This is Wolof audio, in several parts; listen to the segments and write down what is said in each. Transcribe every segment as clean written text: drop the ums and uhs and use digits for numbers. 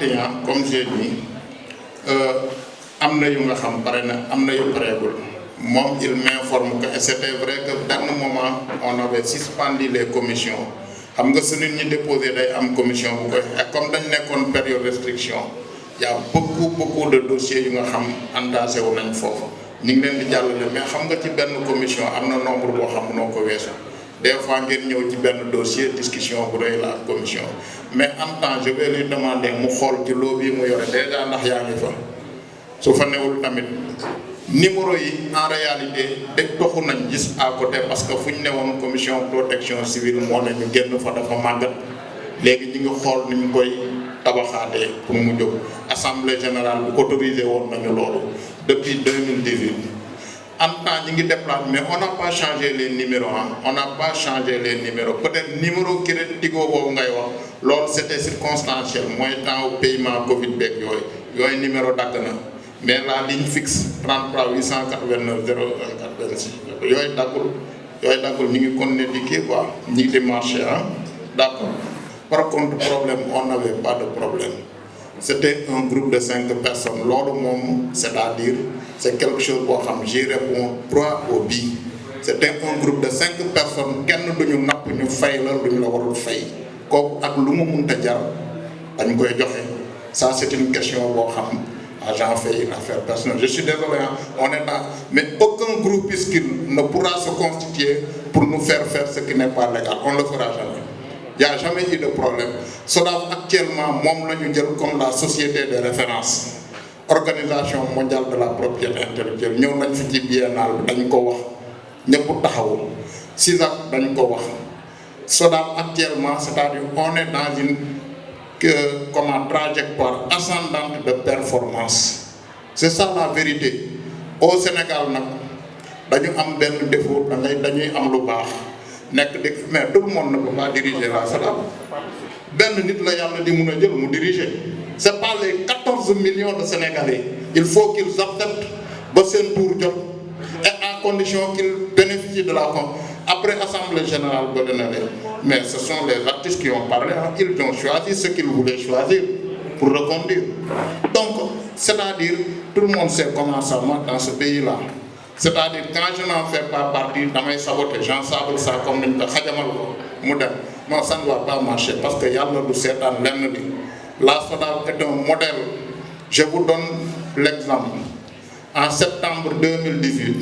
31 comme j'ai dit am na yu nga xam pare na am na yu pareegul moom il m'informe que c'était vrai que dernier moment on avait suspendu les commissions xam nga su nit ñi déposé day am commission bu koy ak comme dañ nekkoon période restriction y a beaucoup de dossiers yu nga xam entassé wu nañ foofu ñu ngi leen di jàllale mais xam nga ci benn commission am na nombre boo xam noo ko weesu des fois ngeen ñëw ci benn dossier discussion bu rëy la ak commission mais en temps je vais lui demander mu xool ci loo bii mu yore déjà ndax yaa ngi fa su fa newul tamit numéro yi en réalité dëgg toxu nañ gis à côté parce que fu ñu newoon commission protection civile moo ne ñu génn fa dafa màggat léegi ñu ngi xool ni ñu koy tabaxaatee pour mu jóg assemblée générale bu autorisé woon nañu loolu depuis 2018 en temps ñi ngi déplacé mais on n'a pas changé les numéros on n'a pas changé les numéros peut-être numéro crédit Tigo boobu ngay wax loolu c'était circonstanciel mooy temps au paiement Covid beeg yooyu numéro dagg na mais la ligne fixe 33 889 01 86 yooyu daggul ñu ngi continuer di kii quoi ñu ngi di marché d'accord par contre problème on n'avait pas de problème c'était un groupe de 5 personnes loolu moom c'est-à-dire c'est quelque chose boo xam j'y réponds droit au but c'était un groupe de 5 personnes kenn duñu napp ñu fay la lu ñu la warul fay kooku ak lu mu munta jar dañ koy joxe ça c'est une question boo xam j'en fais une affaire personnelle. Je suis désolé, on est là. Mais aucun groupuscule ne pourra se constituer pour nous faire ce qui n'est pas légal. On ne le fera jamais. Il n'y a jamais eu de problème. SODAV actuellement, moi, nous sommes comme la société de référence. Organisation mondiale de la propriété intellectuelle. Nous avons fait des biennales, nous avons fait des SODAV actuellement, c'est-à-dire on est dans une trajectoire ascendante de performance. C'est ça la vérité. Au Sénégal nag dañu am benn défaut dañuy am lu baax nekk di mais tout le monde ne peut pas diriger la SODAV benn nit la yàlla di mun a jël mu diriger. C'est pas les 14 millions de Sénégalais. Il faut qu'ils acceptent ba seen tour jot et à condition qu'ils bénéficient de la après Assemblée Générale ba dana leen mais ce sont les artistes qui ont parlé ils ont choisi ce qu'ils voulaient choisir pour reconduire. Donc c'est-à-dire tout le monde sait comment ça marche dans ce pays-là. C'est-à-dire quand je n'en fais pas partie damay saboter j'en sable ça comme nañ ko xajamal ko mu dem non ça ne va pas marcher parce que yàlla du seetaan lenn li la SODAV est un modèle. Je vous donne l'exemple. En septembre 2018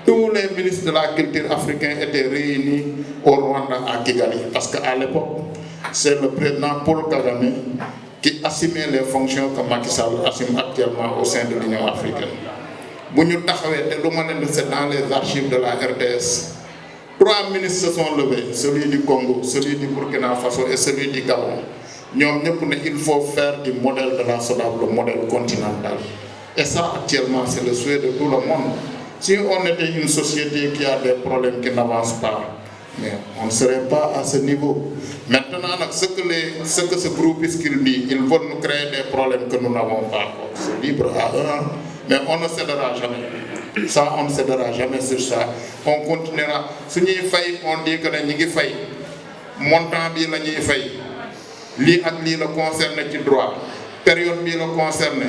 tous les ministres de la culture africains étaient réunis au Rwanda à Kigali parce qu'à l'époque c'est le président Paul Kagame qui assumait les fonctions que Macky Sall assume actuellement au sein de l'Union africaine. Bu ñu taxawee te lu ma ne c'est dans les archives de la RTS 3 ministres se sont levés, celui du Congo, celui du Burkina Faso et celui du Gabon. Ñoom ñëpp ne il faut faire du modèle de la SODAV le modèle continental. Et ça actuellement c'est le souhait de tout le monde. Si on était une société qui a des problèmes qui n'avancent pas, mais on ne serait pas à ce niveau. Maintenant, ce que ce groupuscule dit, ils veulent nous créer des problèmes que nous n'avons pas. C'est libre à eux, mais on ne cédera jamais. Ça, on ne cédera jamais sur ça. On continuera. Si nous faisons, on dit que nous avons fait. Montant bi la ñuy fay. Lii ak lii la concerné ci droit. Période bi la concerné.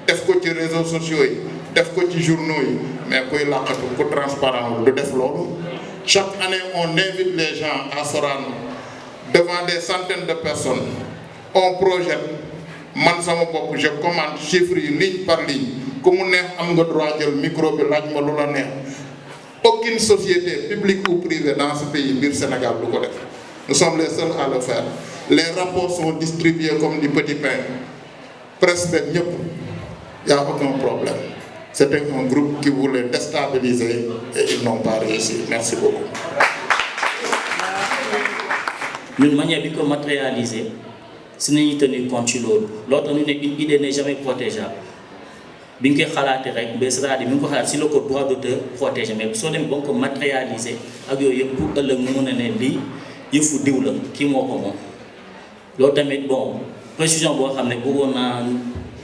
Def ko ci réseaux sociaux yi. Def ko ci journaux yi. Mais kuy laqatu ku transparent du def loolu. Chaque année on invite les gens à Sorano devant des centaines de personnes. On projette man sama bopp je commande chiffres yi ligne par ligne ku mu neex am nga droit jël micro bi laaj ma lu la neex. Aucune société publique ou privée dans ce pays biir Sénégal du ko def. Nous sommes les seuls à le faire. Les rapports sont distribués comme du petit pain. Presque ñëpp y a aucun problème. C'était un groupe qui voulait déstabiliser et ils n'ont pas réussi. Merci beaucoup. D'une manière bi ko matérialiser si nañu tenir compte ci loolu tax ñu ne une idée n'est jamais protégeable bi nga koy xalaatee rek mais c'est-à-dire mi ngi ko xalaat si la ko droit d'auteur protégé mais soo demee ba nga ko matérialiser ak yooyu yëpp pour ëllëg mu mën a ne lii yëfu diw la kii moo ko moom loolu tamit bon précision boo xam ne bëggoon naa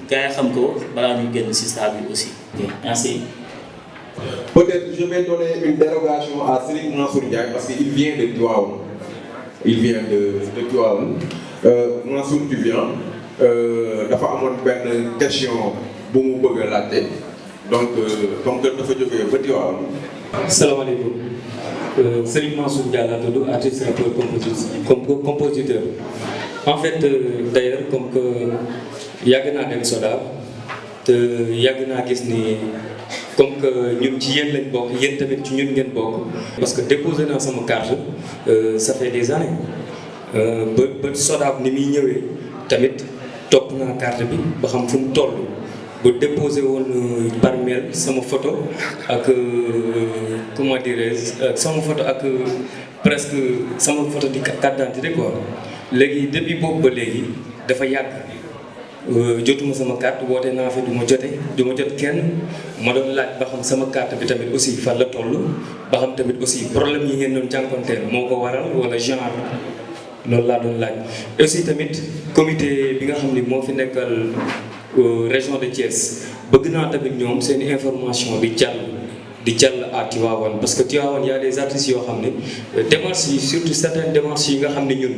gars yi xam ko balaa ñuy génn si saa bi aussi. Merci. Peut-être je vais donner une dérogation à Serigne Mansour Ndiaye parce qu'il vient de Tivaouane. Il vient de Tivaouane. Mansour, tu viens. dafa amoon benn question bu mu bëgg a laajte donc comme que dafa jógee ba Tivaouane. salaamaaleykum Serigne Mansour Dia laa tudd artiste rappeur compositeur en fait d'ailleurs comme que yàgg naa dem SODAV te yàgg naa gis ni comme que ñun ci yéen lañ bokk yéen tamit ci ñun ngeen bokk. parce que déposé naa sama carte ça fait des années ba SODAV ni muy ñëwee tamit topp naa carte bi ba xam fu mu toll. ba déposé woon par mail sama photo ak comment dirais-je sama photo ak presque sama photo di carte d'identité quoi léegi depuis boobu ba léegi dafa yàgg jotuma sama carte woote naa fi du ma jot kenn ma doon laaj ba xam sama carte bi tamit aussi fan la toll ba xam tamit aussi problème yi ngeen doon jànkonteel moo ko waral wala genre loolu laa doon laaj aussi tamit comité bi nga xam ni moo fi nekkal région de Thiès bëgg naa tamit ñoom seen information di jàll à Tivaouane parce que Tivaouane y a des artistes yoo xam ne démarches yi surtout certaines démarches yi nga xam ne ñun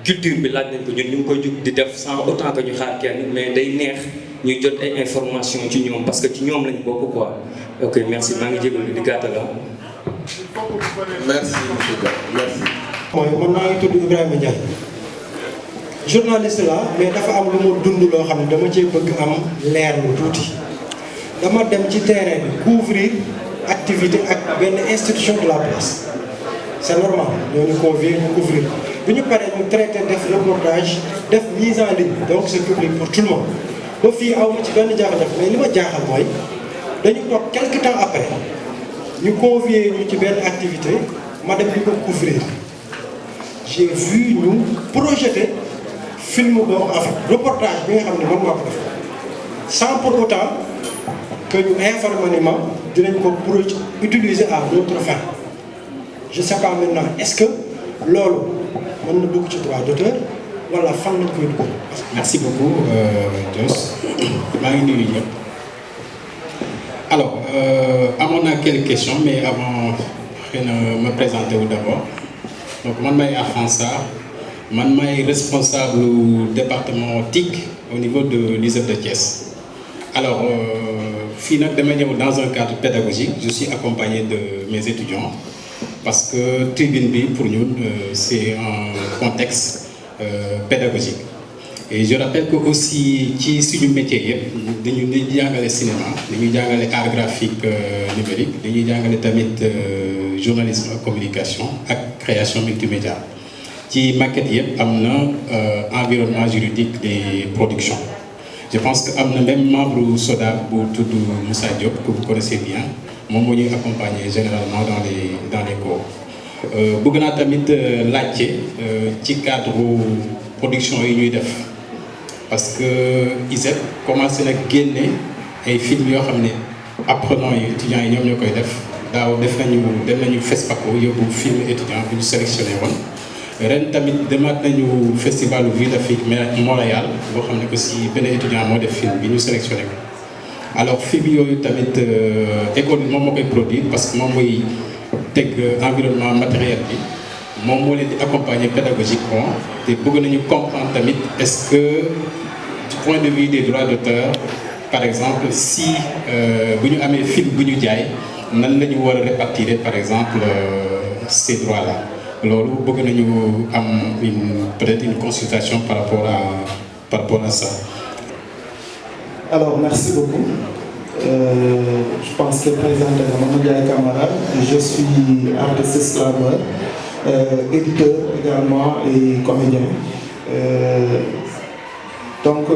culture bi laaj nañ ko ñun ñu ngi koy jug di def sans autant que ñu xaar kenn mais day neex ñu jot ay information ci ñoom parce que ci ñoom lañ bokk quoi ok merci maa ngi jégalu di gàttal la. merci monsieur Dia merci. mooy man maa ngi tudd Ibrahima Ndiaye. journaliste la mais dafa am lu ma dund loo xam ne dama cee bëgg am leer lu tuuti dama dem ci terrain bi couvrir activité ak benn institution de la presse c'est normal ñoo ñu convié ñu couvrir bi ñu paree ñu traité def reportage def mise en ligne donc c'est public pour tout le monde ba fii aw ma ci benn jafe-jafe mais li ma jaaxal mooy dañu toog quelque temps après ñu convié ñu ci benn activité ma dem di ko couvrir j'ai vu ñu projeté film boobu en fait reportage bi nga xam ne man maa ko def sans pour autant que ñu informé ni ma dinañ ko utiliser à d'autres fins je sais pas maintenant est-ce que loolu mën na dugg ci droit d'auteur wala fan lañ koy dugg. merci beaucoup Dios maa ngi nuyu ñëpp alors amoon naa quelques questions mais avant xëy na ma présenter wu d'abord donc man may Arfan Sarr man may responsable département TIC au niveau de l'ISEP de Thiès alors fii nag dama ñëw dans un cadre pédagogique je suis accompagné de mes étudiants parce que tribune bi pour ñun c'est un contexte pédagogique et je rappelle que aussi ci suñu métier yëpp dañuy jàngale cinéma dañuy jàngale art graphique numérique dañuy jàngale tamit journalisme ak communication ak création multimédia ci maquette yëpp am na environnement juridique des productions je pense que am na même membre SODAV bu tudd Moussa Diop que vous connaissez bien moom moo ñuy accompagner généralement dans les cours bëgg naa tamit laajte ci cadre production yi ñuy def parce que ISEP commencé na génne ay films yoo xam ne apprenants yi étudiants yi ñoom ñoo koy def daaw dem nañu FESPACO yóbbu film étudiant bi ñu sélectionné woon ren tamit demaat nañu festival Vue d'Afrique Montréal boo xam ne aussi benn étudiant moo def film bi ñu sélectionné ko alors film yooyu tamit école bi moom moo koy produire parce que moom mooy teg environnement matériel bi moom moo leen di accompagner pédagogiquement te bëgg nañu comprendre tamit est-ce que du point de vue des droits d'auteur par exemple si bu ñu amee film bu ñu jaay nan la ñu war a répartir par exemple ces droits-là loolu bëgg nañu am peut-être une consultation par rapport à ça. Alors merci beaucoup. Je pense que présenté na Mamadou Ndiaye Camara, je suis artiste slameur, éditeur également et comédien. Donc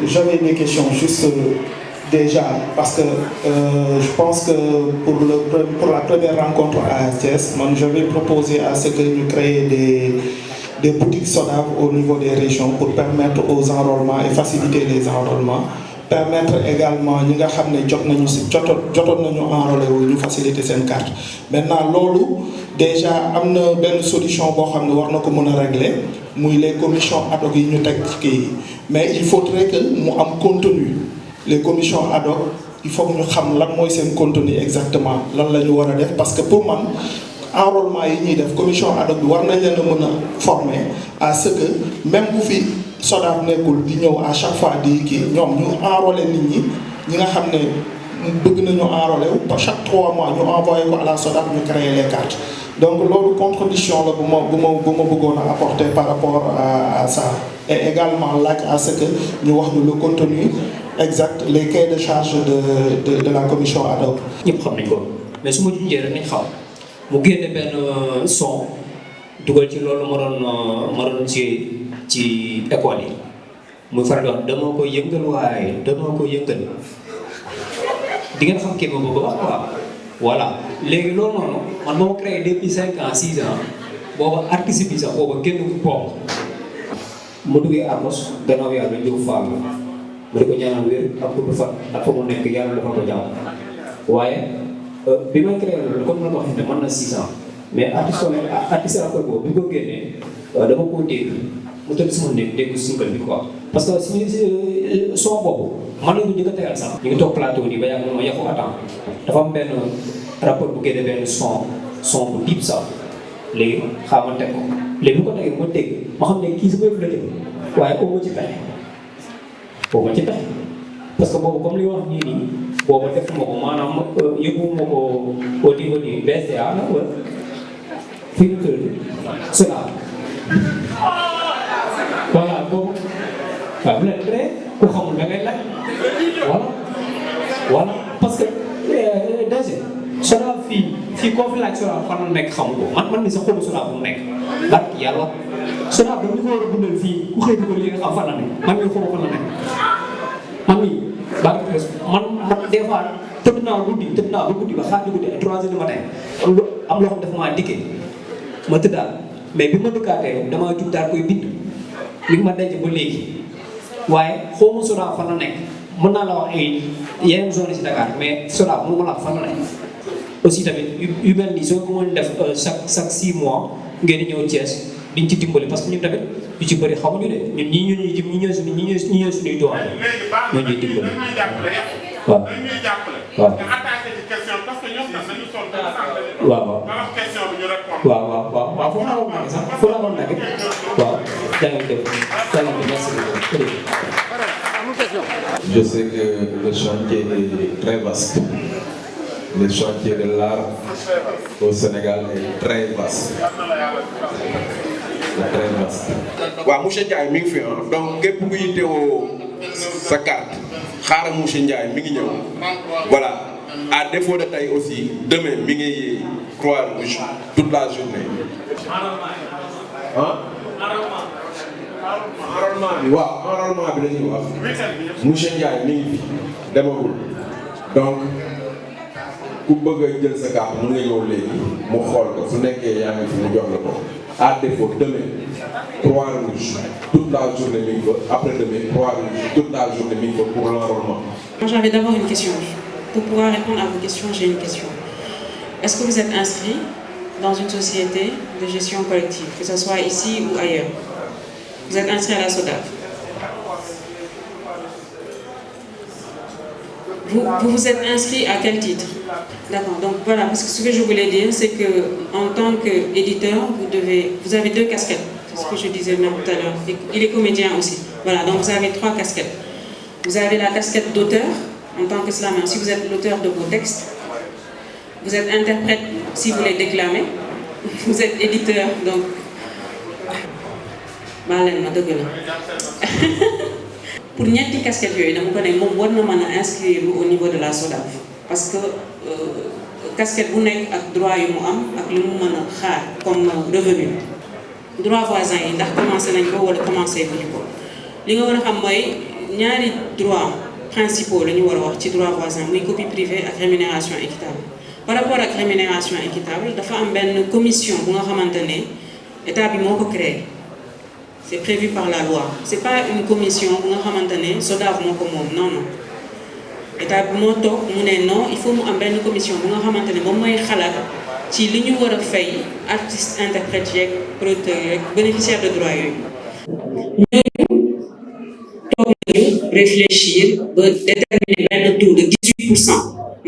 j'avais des questions juste déjà parce que je pense que pour la première rencontre à Thiès, j'avais proposé à ce que nous créions des boutiques SODAV au niveau des régions pour permettre aux enrôlements et faciliter les enrôlements. Permettre également ñi nga xam ne jotoon nañu enrôlé wu ñu faciliter seen carte maintenant loolu déjà am na benn solution boo xam ne war na ko mën a régler muy les commissions ad hoc yi ñu teg ci kii mais il faudrait que mu am contenu les commissions ad hoc il faut que ñu xam lan mooy seen contenu exactement lan la ñu war a def parce que pour man enrôlement yi ñuy def commission ad hoc bi war nañ leen a mën a former à ce que même bu fi SODAV nekkul di ñëw à chaque fois di kii ñoom ñu enrôler nit ñi ñi nga xam ne bëgg nañu enrôler wu chaque 3 mois ñu envoyé ko à la SODAV ñu créer les cartes donc loolu contribution la bu ma bëggoon a apporter par rapport à ça et également laaj à ce que ñu wax ñu le contenu exact les cahiers de charge de la commission ad hoc. ñëpp xam nañ ko mais su ma junjee rek nañ xam mu génne benn son dugal ci loolu ma doon ci école yi muy faral di wax dama ko yëngal waaye dama ko yëngal di ngeen xam kii ma bëgg wax quoi voilà léegi loolu noonu man ba ma créé depuis 5 ans 6 ans booba artiste bi sax booba génn ku pom mu duggee Armos gannaaw yàlla Diop Fall ma di ko ñaanal wér ak gudd fan ak fa mu nekk yàlla dafa ko jàmm waaye bi may créé loolu comme na ko waxee ne mën na 6 ans mais artiste rappeur boobu bi ko génnee dama koo dégg mu tëdd sama néeg dégg single bi quoi parce que suñu son boobu man la ko njëkk a tegal sax ñu ngi toog plateau nii ba yàgg ma yàqu attends dafa am benn rappeur bu génne benn son bu deep sax léegi xaaral ma teg ko léegi bu ko tegee ma dégg ma xam ne kii su koy la jëm waaye oo ma ci pexe parce que boobu comme li wax nii nii boobu def ma ko maanaam yóbbu ma ko au niveau du BCA la wala fii mu tëdd cela voilà boobu waaw bu leen prêt ku xamul da ngay laaj voilà parce que déjà SODAV fii koo fi laaj SODAV fan la nekk xamu ko man mi sax xamu SODAV fu mu nekk barke yàlla SODAV dañu ko war a bundal fii ku xëy ko li nga xam fan la nekk man mii xamu fan la nekk man mii barke man des fois tëdd naa ba guddi ba xaar guddi ay 3 heures du matin am loo xam dafa maa dikkee ma tëddaat mais bi ma dëkkaatee damaa jug daal koy bind li ma denc ba léegi waaye xaw ma SODAV fan la nekk mën naa la wax ay yeneen zone ci Dakar mais SODAV mënu ma la wax fan la nekk aussi tamit yu mel nii soo ko mën def chaque 6 mois ngeen di ñëw Thiès diñ ci dimbali parce que ñun tamit yu ci bëri xamuñu de ñun ñi ñooy suñuy doole ñoo ñuy dimbali waaw waaw foofu laa woon sax foofu laa woon nag waaw jàngeen merci beaucoup. Je sais que le chantier est très vaste. Le chantier de l'art au Sénégal est très vaste. C'est très vaste. waaw monsieur Ndiaye mi ngi fi donc képp ku yittewoo sa carte xaaral monsieur Ndiaye mi ngi ñëw voilà à défaut de tey aussi demain mi ngi Croix-Rouge toute la journée. enrôlement bi waaw enrôlement bi la ñuy wax monsieur Ndiaye mi ngi fi demagul donc ku bëgg a jël sa carte mën nga ñëw léegi mu xool ko su nekkee yaa ngi fi mu jox la ko à défaut demain Croix-Rouge toute la journée mi ngi fa après demain Croix-Rouge toute la journée mi ngi fa pour l'enrôlement. Moi j'avais d'abord une question. Pour pouvoir répondre à vos questions, j'ai une question. Est-ce que vous êtes inscrit dans une société de gestion collective, que ce soit ici ou ailleurs? Vous êtes inscrit à la SODAV. Vous êtes inscrit à quel titre? D'accord, donc voilà, parce que ce que je voulais dire, c'est que en tant qu'éditeur, vous avez 2 casquettes. C'est ce que je disais même tout à l'heure. Il est comédien aussi. Voilà, donc vous avez 3 casquettes. Vous avez la casquette d'auteur, en tant que slammer, si vous êtes l'auteur de vos textes. Vous êtes interprète, si vous les déclamez. Vous êtes éditeur, donc... Pour ñetti casquette yooyu dama ko ne moom war na mën a inscrire au niveau de la SODAV parce que casquette bu nekk ak droit yu mu am ak li mu mën a xaar comme revenu droit voisin yi ndax commencé nañ ko wala commencé bu ñu ko li nga war a xam mooy ñaari droit principaux la ñu war a wax ci droit voisin muy copie privée ak rémunération équitable. Par rapport ak rémunération équitable dafa am benn commission bu nga xamante ne état bi moo ko créé. C'est prévu par la loi. C'est pas une commission bu nga xamante ne SODAV moo ko moom non non état bi moo toog mu ne non il faut mu am benn commission bu nga xamante ne moom mooy xalaat ci li ñu war a fay artistes interprètes yeeg producteurs yeeg bénéficiaires de droits yooyu. ñooñu toog nañu réfléchir ba déterminer benn taux de 18%.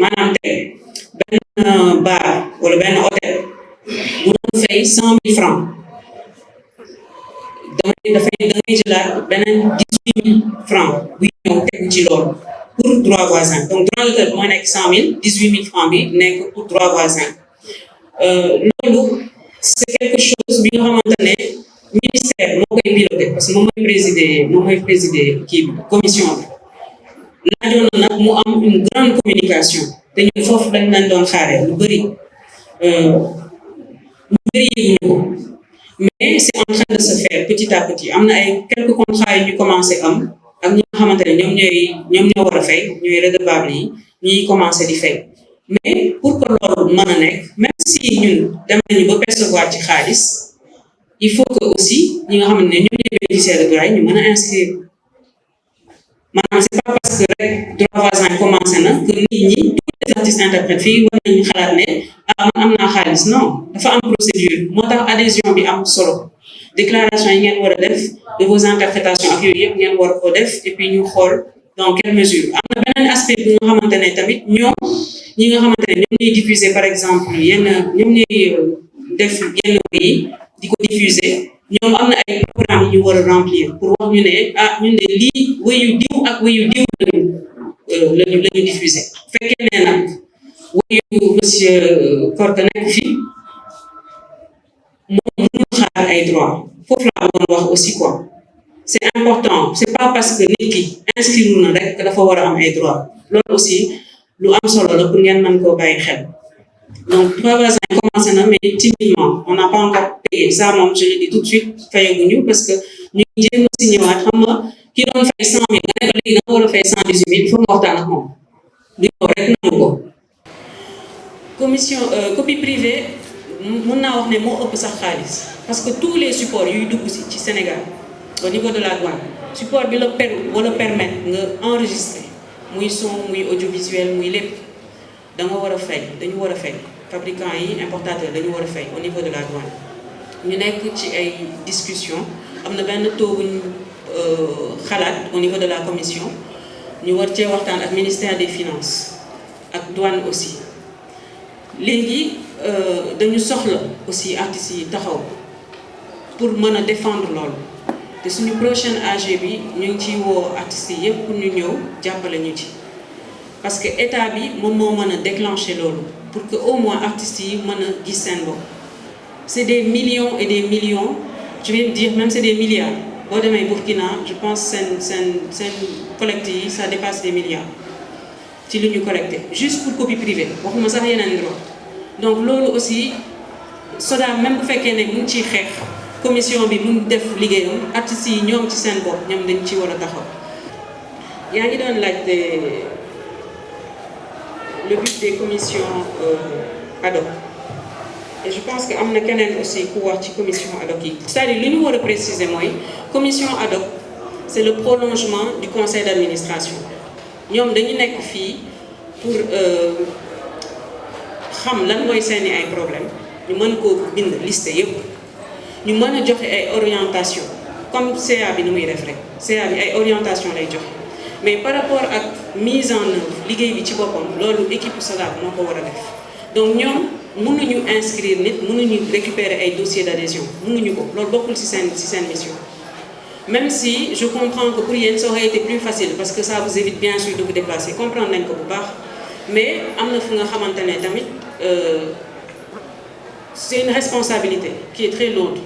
maanaam tey benn bar wala benn hôtel bu doon fay 100 000 francs. dama dafay da ngay jëlaat beneen 18 000 francs buy ñëw tegu ci loolu pour droit voisin donc droit d'auteur bi mooy nekk 100 000 18 000 francs bi nekk pour droit voisin loolu c'est quelque chose bi nga xamante ne ministère moo koy piloté parce que moom mooy présider kii bi commission bi laajoon na nag mu am une grande communication te ñun foofu dañ leen doon xaaree lu bëri yëguñu ko mais c'est en train de se faire petit à petit am na ay quelques contrats yu ñu commencé am ak ñi nga xamante ne ñoom ñoo war a fay ñooy redevable yi ñuy commencé di fay mais pour que loolu mën a nekk même si ñun dem nañu ba percevoir ci xaalis il faut que aussi ñi nga xamante ne ñoom ñooy bénéficiaires de droit yi ñu mën a inscrire maanaam c'est pas parce que rek droit voisin commencé na que nit ñi tous les artistes interprètes fii war nañu xalaat ne man am naa xaalis non dafa am procédure moo tax adhésion bi am solo déclaration yi ngeen war a def de vos interprétations ak yooyu yëpp ngeen war ko def et puis ñu xool dans quelle mesure am na beneen aspect bi nga xamante ne tamit ñoom ñi nga xamante ne ñoom ñuy diffuser par exemple ñoom ñuy def yenn yi di ko diffuser ñoom am na ay programme yu ñu war a remplir pour wax ñu ne ñun de lii wéyu diw ak wéyu diw lañu diffuser fekkee ne nag wéyu monsieur Korka nekk fii moom mënul xaar ay droit foofu laa doon wax aussi quoi c'est important c'est pas parce que nit ki inscrire na rek dafa war a am ay droit loolu aussi lu am solo la pour ngeen mën koo bàyyi xel donc droit voisin commencé na mais timidement on n'a pas encore payé ça moom je le dis tout de suite fayaguñu parce que ñu ngi jéem a signé waat xam nga ki doon fay 100 000 nga ne ko léegi da nga war a fay 118 000 il faut nga waxtaan ak moom du ñëw rek nangu ko commission copie privée mun naa wax ne moo ëpp sax xaalis parce que tous les supports yuy dugg ci Sénégal au niveau de la douane support bi la permettre nga enregistrer muy son muy audiovisuel muy lépp da nga war a fay dañu war a fay fabricants yi importateurs dañu war a fay au niveau de la douane ñu nekk ci ay discussion am na benn taux bu ñu xalaat au niveau de la commission ñu war cee waxtaan ak ministère des finances ak douane aussi léegi dañu soxla aussi artistes yi taxaw pour mën a défendre loolu te suñu prochaine AG bi ñu ngi ciy woo artistes yi yëpp pour ñu ñëw jàppale ñu ci parce que état bi moom moo mën a déclencher loolu pour que au moins artistes yi mën a gis seen bopp c'est des millions et des millions je vais dire même c'est des milliards boo demee Burkina je pense seen collecte yi ça dépasse des milliards ci lu ñu collecté juste pour copie privée waxuma sax yeneen droit donc loolu aussi SODAV même bu fekkee ne mu ngi ciy xeex commission bi mu def liggéeyam artistes yi ñoom ci seen bopp ñoom dañ ci war a taxaw yaa ngi doon laajte le but des commissions ad hoc et je pense que am na keneen aussi ku wax ci commission ad hoc yi c'est-à-dire li ñu war a préciser mooy commission ad hoc c'est le prolongement du conseil d'administration ñoom dañu nekk fii pour xam lan mooy seeni ay problème ñu mën koo bind liste yëpp ñu mën a joxe ay orientation comme CA bi ni muy def rek CA bi ay orientation lay joxe mais par rapport ak mise en œuvre liggéey bi ci boppam loolu équipe SODAV moo ko war a def donc ñoom mënuñu inscrire nit mënuñu récupérer ay dossiers d'adhésion mënuñu ko loolu bokkul ci seen mission même si je comprends que pour yéen ça aurait été plus facile parce que ça vous évite bien sûr de vous déplacer comprendre nañ ko bu baax mais am na fu nga xamante ne tamit c'est une responsabilité qui est très lourde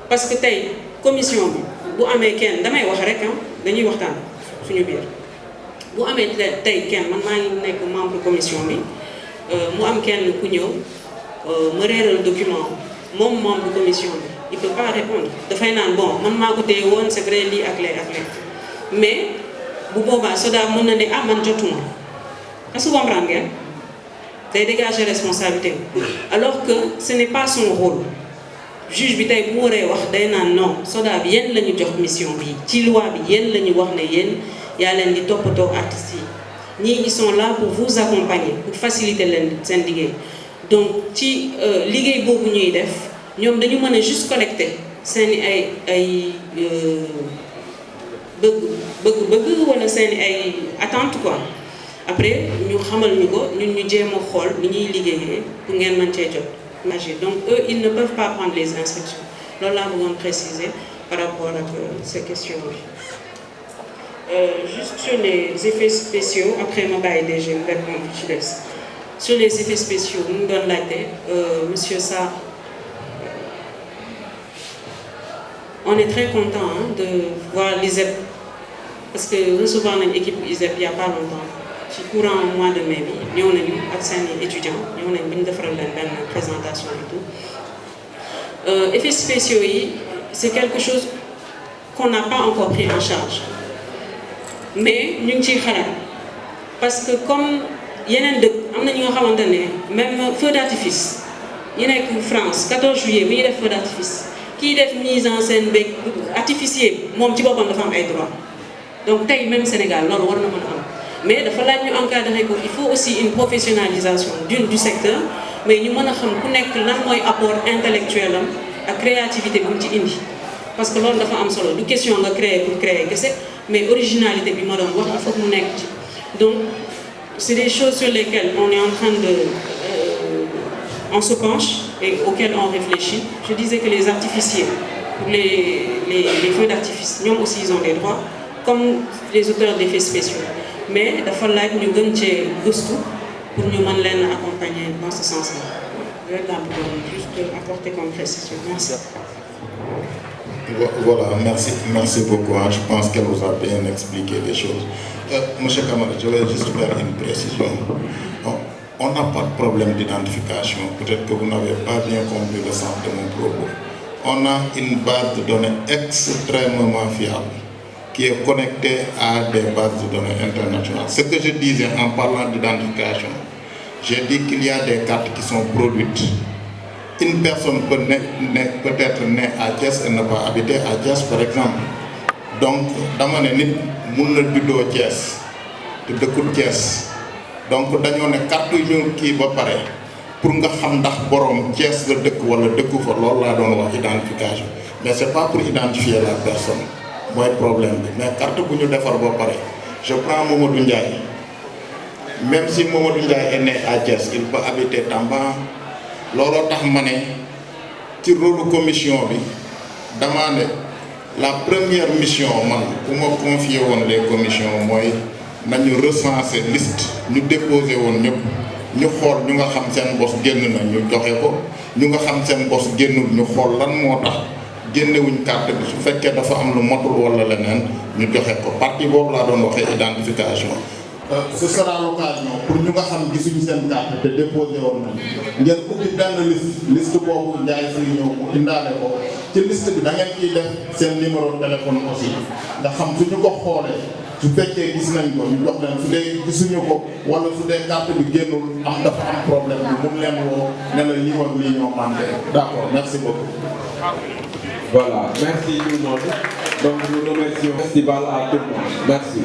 parce que tey commission bi bu amee kenn damay wax rek dañuy waxtaan suñu biir bu amee tey kenn man maa ngi nekk membre commission bi mu am kenn ku ñëw ma réeral document moom membre commission bi il peut pas répondre dafay naan bon man maa ko téye woon c'est vrai lii ak lee mais bu boobaa SODAV mën na ne man jotuma est-ce que comprendre ngeen day dégager responsabilité alors que ce n'est pas son rôle juge bi tey bu waree wax day naan non SODAV yéen la ñu jox mission bi ci loi bi yéen la ñu wax ne yéen yaa leen di toppatoo artistes yi ñii ils sont là pour vous accompagner pour faciliter leen seen liggéey donc ci liggéey boobu ñuy def ñoom dañu mën a juste collecter seeni ay bëgg wala seeni ay attentes quoi après ñu xamal ñu ko ñun ñu jéem a xool ni ñuy liggéeyee pour ngeen mën cee jot. Donc eux ils ne peuvent pas prendre les instructions loolu laa bëggoon préciser par rapport ak ces questions bi. Juste sur les effets spéciaux après ma bàyyi DG mu répondre ci des sur les effets spéciaux mu ngi doon laajte monsieur Sarr on est très content de voir l'ISEP parce que recevoir nañ équipe ISEP il y a pas longtemps ci courant mois de mai bi ñëw nañu ak seen étudiants ñëw nañ bi ñu defaral leen benn présentation et tout effets spéciaux yi c'est quelque chose qu'on n'a pas encore pris en charge mais ñu ngi ciy xalaat parce que comme yeneen dëkk am na ñi nga xamante ne même feu d'artifice yi nekk France 14 juillet bi ñuy def feu d'artifice kii def mise en scène beeg artificier moom ci boppam dafa am ay droits donc tey même Sénégal loolu war na mën a am mais dafa laaj ñu encadrer ko il faut aussi une professionnalisation du secteur mais ñu mën a xam ku nekk lan mooy apport intellectuel am ak créativité bu mu ci indi parce que loolu dafa am solo du question nga créer pour créer kese mais originalité bi ma doon wax il faut mu nekk ci donc c'est des choses sur lesquelles on est en train de on se penche et auxquelles on réfléchit. Je disais que les artificiers, les feux d'artifice, ñoom aussi ils ont des droits comme les auteurs d'effets spéciaux mais dafa laaj ñu gën cee gëstu pour ñu mën leen accompagner dans ce sens-là. Je vais juste apporter comme précision. Merci. Voilà, merci beaucoup. Je pense qu'elle vous a bien expliqué les choses. Monsieur Kamara, je vais juste faire une précision. On n'a pas de problème d'identification. Peut-être que vous n'avez pas bien compris le sens de mon propos. On a une base de données extrêmement fiable qui est connectée à des bases de données internationales. Ce que je disais en parlant d'identification, j'ai dit qu'il y a des cartes qui sont produites. Une personne peut-être née à Thiès et ne pas habiter à Thiès, par exemple. Donc, dama ne nit mun na juddoo Thiès te dëkkul Thiès. Donc dañoo ne carte ñu kii ba pare pour nga xam ndax borom Thiès la dëkk wala dëkku fa loolu laa doon wax identification mais c'est pas pour identifier la personne mooy problème bi mais carte bu ñu defar ba pare je prends Mamadou Ndiaye même si Mamadou Ndiaye est né à Thiès il peut habiter Tamba looloo tax ma ne ci rôle commission bi dama ne la première mission man bu ma confié woon les commissions mooy nañu recenser liste ñu déposé woon ñëpp ñu xool ñu nga xam seen bos génn na ñu joxe ko ñu nga xam seen bos génnul ñu xool lan moo tax génnewuñ carte bi su fekkee dafa am lu motul wala leneen ñu joxe ko partie boobu laa doon waxee identification. Ce sera l'occasion pour ñu nga xam gisuñu seen carte te déposé woon nañ ngeen ubbi benn liste boobu Ndiaye fi ñëw mu indaale ko ci liste bi da ngeen ciy def seen numéro de téléphone aussi nga xam suñu ko xoolee. su fekkee gis nañ ko ñu jox leen su dee gisuñu ko wala su dee carte bi génnul am dafa am problème bi mun leen woo ne la lii ak lii ñoo manqué d'accord merci beaucoup. Voilà, merci tout le monde. Donc nous remercions le festival à tout le monde. Merci.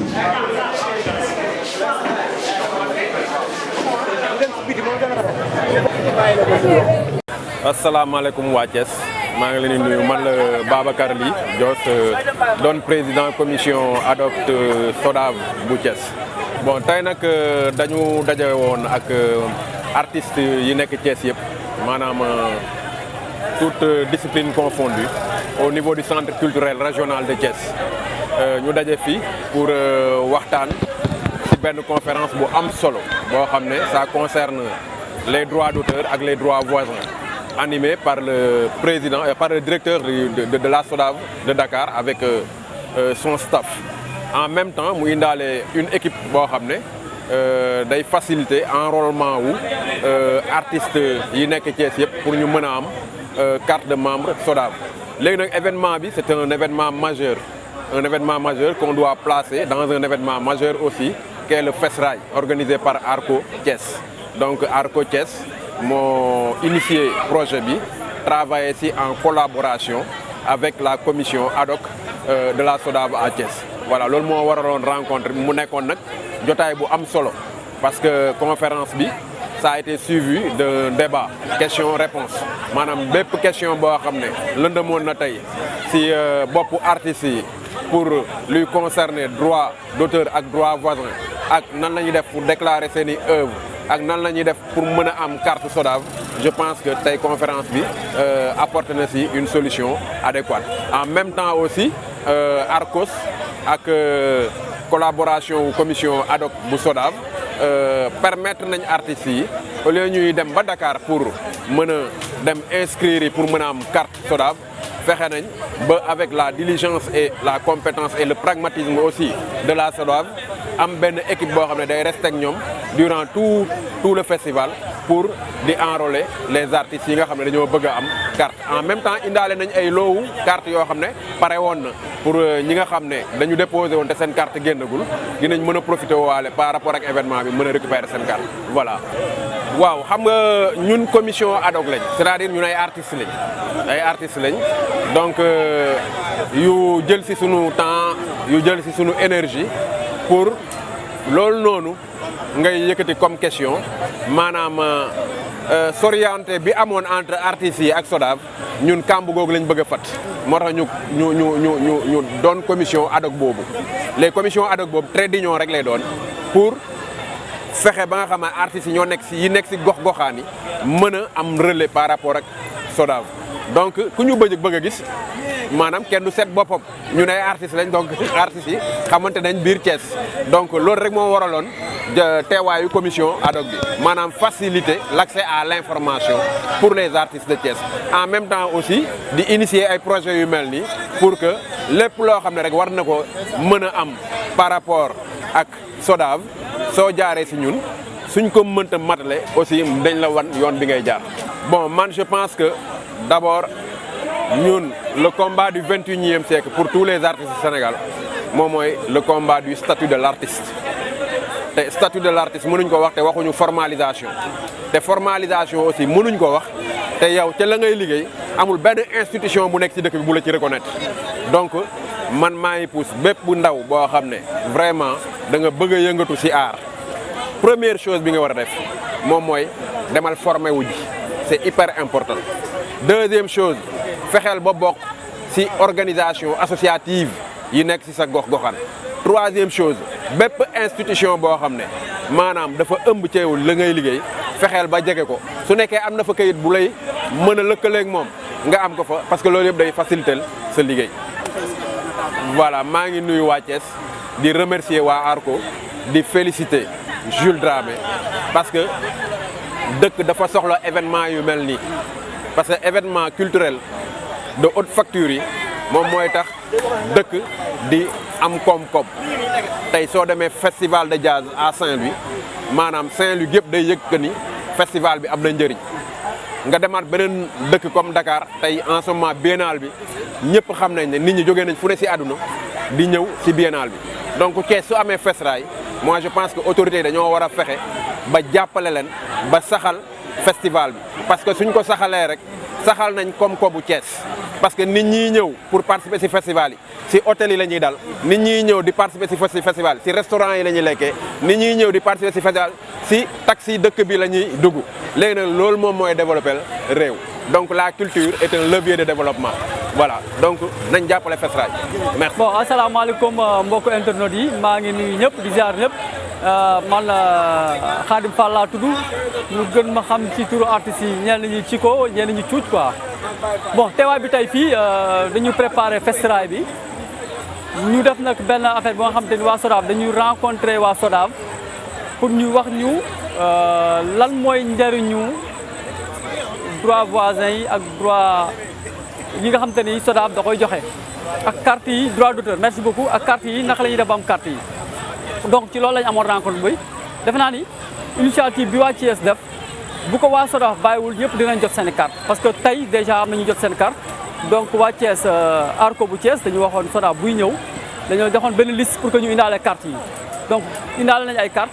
Asalaamaaleykum waa Thiès maa ngi leen di nuyu man la Babacar Ly Dios doon président commission ad hoc SODAV bu Thiès. Bon tey nag dañu daje woon ak artistes yi nekk Thiès yëpp maanaam toute discipline confondue au niveau du centre culturel régional de Thiès ñu daje fii pour waxtaan ci benn conférence bu am solo boo xam ne ça concerne les droits d'auteur ak les droits voisins. Animé par le président et par le directeur de la SODAV de Dakar avec son staff. En même temps mu indaale une équipe boo xam ne day faciliter enrôlement wu artistes yi nekk Thiès yëpp pour ñu mën a am carte de membre SODAV. Léegi nag événement bi c'est un événement majeur qu'on doit placer dans un événement majeur aussi qui est le FESRAI organisé par ARCO Thiès. Donc ARCO Thiès moo initié projet bi travailler ci en collaboration avec la commission ad hoc de la SODAV à Thiès. Voilà loolu moo waraloon rencontre bi mu nekkoon nag jotaay bu am solo parce que conférence bi ça a été suivi d'un débat question-réponse maanaam bépp question boo xam ne lëndëmoon na tey ci boppu artistes yi pour lui concerner droit d'auteur ak droit voisin ak nan la ñuy def pour déclarer seeni œuvre ak nan la ñuy def pour mën a am carte SODAV je pense que tey conférence bi apporte na si une solution adéquate. En même temps aussi ARCOS ak collaboration commission ad hoc bu SODAV permettre nañ artistes yi au lieu ñuy dem ba Dakar pour mën a dem inscrire yi pour mën a am carte SODAV fexe nañ ba avec la diligence et la compétence et le pragmatisme aussi de la SODAV am benn équipe boo xam ne day rester ak ñoom durant tout le festival pour di enrôler les artistes yi nga xam ne dañoo bëgg a am carte. En même temps indaale nañ ay loowu carte yoo xam ne pare woon na pour ñi nga xam ne dañu déposé woon te seen carte génnagul dinañ mën a profité waale par rapport ak événement bi mën a récupérer seen carte voilà. waaw xam nga ñun commission ad hoc lañ c'est-à-dire ñun ay artistes lañ donc yu jël ci sunu temps yu jël ci sunu énergie pour loolu noonu ngay yëkkati comme question maanaam s'orienter bi amoon entre artistes yi ak SODAV ñun kàmb googu lañ bëgg a fat moo tax ñu doon commission ad hoc boobu les commissions ad hoc boobu très d'union rek lay doon pour fexe ba nga xam ne artistes yi ñoo nekk si gox-goxaan yi mën a am relais par rapport ak SODAV donc ku ñu bëgg a gis maanaam kenn du seet boppam ñu ne ay artistes lañ donc artistes yi xamante nañ biir Thiès donc loolu rek moo waraloon teewaayu commission ad hoc bi maanaam faciliter l'accès à l'information pour les artistes de Thiès. En même temps aussi di initier ay projets yu mel nii pour que lépp loo xam ne rek war na ko mën a am par rapport ak SODAV soo jaaree si ñun suñ ko mënta matale aussi dañ la wan yoon bi ngay jaar. Bon man je pense que d'abord ñun le combat du 21e siècle pour tous les artistes du Sénégal moom mooy le combat du statut de l'artiste te statut de l'artiste mënuñ ko wax te waxuñu formalisation te formalisation aussi mënuñ ko wax te yow ca la ngay liggéey amul benn institution bu nekk ci dëkk bi bu la ci reconnaître donc man maa ngi pousse bépp bu ndaw boo xam ne vraiment da nga bëgg a yëngatu ci art première chose bi nga war a def moom mooy demal former wu ji c'est hyper important. Deuxième chose fexeel ba bokk ci organisation associative yi nekk ci sa gox-goxaan. Troisième chose bépp institution boo xam ne maanaam dafa ëmb ceewul la ngay liggéey fexeel ba jege ko su nekkee am na fa kayit bu lay mën a lëkkaleeg moom nga am ko fa parce que loolu yëpp day faciliter sa liggéey. Voilà maa ngi nuyu waa Thiès di remercier waa ARCO di féliciter Jules Dramé parce que dëkk dafa soxla événement yu mel nii parce que événement culturel de haute facture yi moom mooy tax dëkk di am koom-koom tey soo demee festival de jazz à Saint-Louis maanaam Saint-Louis yëpp day yëg que ni festival bi am na njëriñ nga demaat beneen dëkk comme Dakar tey en ce moment biennale bi ñëpp xam nañ ne nit ñi jógee nañ fu ne ci àdduna di ñëw ci biennale bi donc Thiès su amee festeraay moi je pense que autorités yi dañoo war a fexe ba jàppale leen ba saxal festival bi parce que suñ ko saxalee rek saxal nañ koom-koomu Thiès parce que nit ñi ñëw pour participer ci festival yi ci hôtel yi la ñuy dal nit ñi ñëw di participer ci festival ci restaurant yi la ñuy lekkee nit ñi ñëw di participer ci festival ci taxi dëkk bi la ñuy dugg léegi nag loolu moom mooy développer réew donc la culture est un levier de développement voilà donc nañ jàppale festival merci. bon asalaamaaleykum mbokku internautes yi maa ngi nuyu ñëpp di ziar ñëpp man Khadim Fall laa tudd ñu gën ma xam ci turu artistes yi ñenn ñi ci ko ñenn ñi cuuc quoi bon teewaay bi tey fii dañu préparer festival bi ñu def nag benn affaire bi nga xam te ni waa SODAV dañuy rencontrer waa SODAV pour ñu wax ñu lan mooy njëriñu droit voisin yi ak droit yi nga xam te ni SODAV da koy joxe ak carte yi droit d'auteur merci beaucoup ak carte yi naka la ñuy def ba am carte yi donc ci loolu lañ amoon rencontre bi defe naa ni initiative bi waa Thiès def bu ko waa SODAV bàyyiwul yëpp dinañ jot seen carte parce que tey déjà am nañu jot seen carte donc waa Thiès ARCO bu Thiès dañu waxoon SODAV buy ñëw dañoo joxoon benn liste pour que ñu indaale carte yi donc indaale nañ ay carte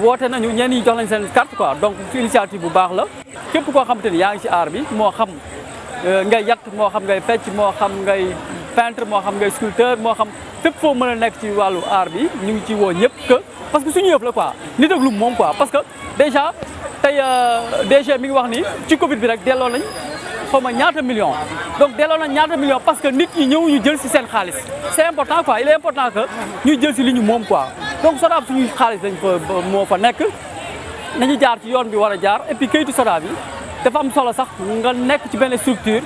woote nañu ñenn ñi jox nañ seen carte quoi donc initiative bu baax la képp koo xamante ni yaa ngi ci art bi moo xam ngay yatt moo xam ngay fecc moo xam ngay peintre moo xam ngay sculpteur moo xam fépp foo mën a nekk ci wàllu art bi ñu ngi ci woo ñëpp que parce que suñu yëf la quoi nit ak lu moom quoi parce que déjà tey DG mi ngi wax ni ci Covid bi rek delloo nañ xaw ma ñaata million donc delloo nañ ñaata million parce que nit ñi ñëw ñu jël si seen xaalis c'est important quoi il est important que ñuy jël si li ñu moom quoi donc SODAV suñuy xaalis dañ fa moo fa nekk nañu jaar ci yoon bi war a jaar et puis kayitu SODAV bi dafa am solo sax nga nekk ci benn structure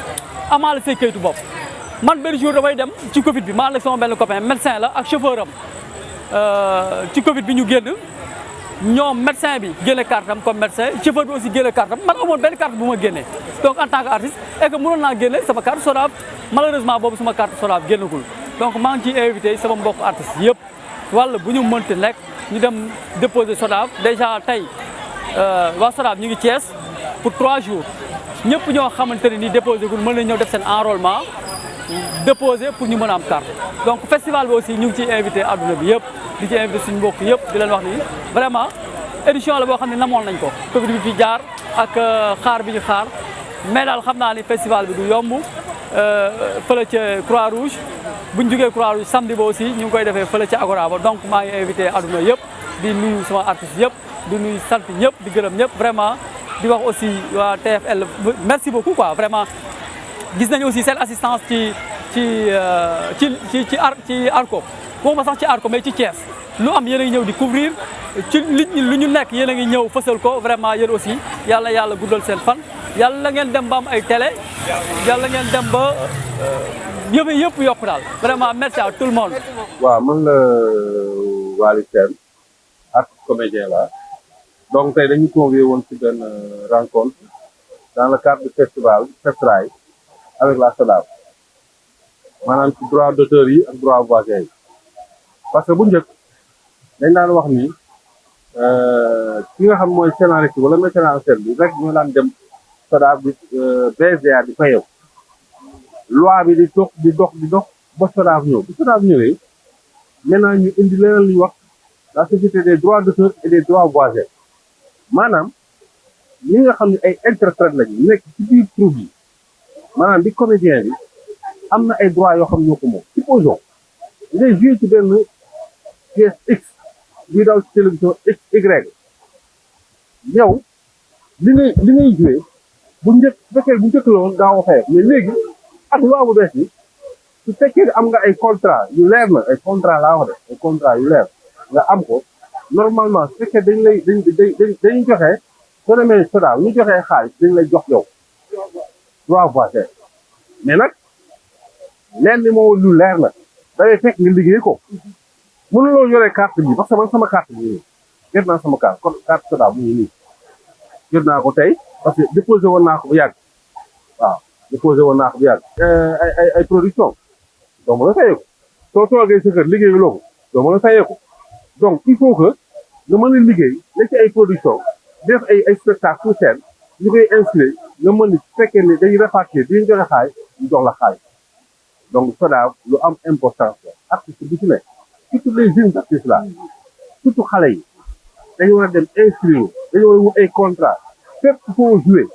amaale say kayitu bopp man benn jour damay dem ci Covid bi ma ànd ak sama benn copain médecin la ak chauffeur am ci Covid bi ñu génn ñoom médecin bi génne carte am comme médecin chauffeur bi aussi génne carte am man amoon benn carte bu ma génnee donc en tant que artiste et que mënoon naa génne sama carte SODAV malheureusement boobu sama carte SODAV génnagul donc maa ngi ciy invité sama mbokk artistes yëpp wala bu ñu mënti nekk ñu dem déposer SODAV déjà tey waa SODAV ñu ngi Thiès pour 3 jours ñëpp ñoo xamante ne nii déposé gul mën nañ ñëw def seen enrôlement déposé pour ñu mën a am carte donc festival bi aussi ñu ngi ciy invité adduna bi yëpp di ci invité suñu mbokk yëpp di leen wax ni vraiment édition la boo xam ne namoon nañ ko Covid bi fi jaar ak xaar bi ñu xaar mais daal xam naa ni festival bi du yomb fële ca Croix Rouge bu ñu jógee Croix Rouge samedi ba aussi ñu ngi koy defee fële ca Agora ba donc maa ngi invité adduna yëpp di nuyu sama artistes yëpp di nuyu sant ñëpp di gërëm ñëpp vraiment di wax aussi waa TFL merci beaucoup quoi vraiment gis nañu aussi seen assistance ci ARCO waxuma sax ci ARCO mais ci Thiès lu am yéen a ngi ñëw di couvrir ci nit ñi lu ñu nekk yéen a ngi ñëw fësal ko vraiment yéen aussi yàlla guddal seen fan yàlla ngeen dem ba am ay télé yàlla ngeen dem ba yëpp yokku daal vraiment merci à tout le monde. waaw man la Waly Sène artiste comédien la donc tey dañu convié woon ci benn rencontre dans le cadre du festival FESRAI avec la SODAV maanaam ci droit d'auteur yi ak droit voisin yi parce que bu njëkk dañ daan wax ni ki nga xam mooy scénariste wala metteur en scène bi rek ñoo daan dem SODAV bi BSDA di fayew loi bi di dox ba SODAV ñëw bi SODAV ñëwee maintenant ñu indi leneen lu ñuy wax la société des droits d'auteur et des droits voisins maanaam ñi nga xam ne ay interprète lañu nekk ci biir troupe yi maanaam di comédien bi am na ay droits yoo xam ñoo ko moom supposons ngay joué ci benn pièce X bii daw ci télévision X Y yow li ngay joué bu njëkk la woon daa ko fayee mais léegi ak loi bu bees bi su fekkee am nga ay contrat yu leer na ay contrat laa wax de ay contrat yu leer nga am ko normalement su fekkee dañuy joxe soo demee SODAV ñu joxee xaalis dañ lay jox yow droit voisin mais nag leen ni moo lu leer na dangay fekk nga liggéey ko mënuloo yoree carte bi parce que man sama carte bi nii jot naa sama carte kon carte SODAV mu ngi nii jot naa ko tey parce que déposé woon naa ko bu yàgg waaw déposé woon naa ko bu yàgg ay production doo mën a fayeeku soo toogee sa kër liggéey loo ko doo mën a fayeeku donc il faut que nga mën a liggéey la ci ay production def ay spectacle sur scène ñu koy inscrire nga mën ni su fekkee ne dañuy répartir di ñu joxe xaalis ñu jox la xaalis donc SODAV lu am importance la artiste bu ci nekk surtout les jeunes artistes là surtout xale yi dañu war a dem inscrire dañu war a wut ay contrat fépp foo jouer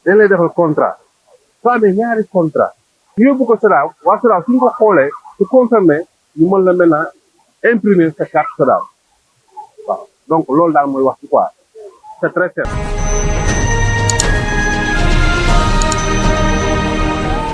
dañ lay defal contrat soo amee ñaari contrat ñu yóbbu ko SODAV waa SODAV suñu ko xoolee su concerné ñu mën la maintenant imprimer sa carte SODAV waaw donc loolu daal mooy wax ci quoi c'est très simple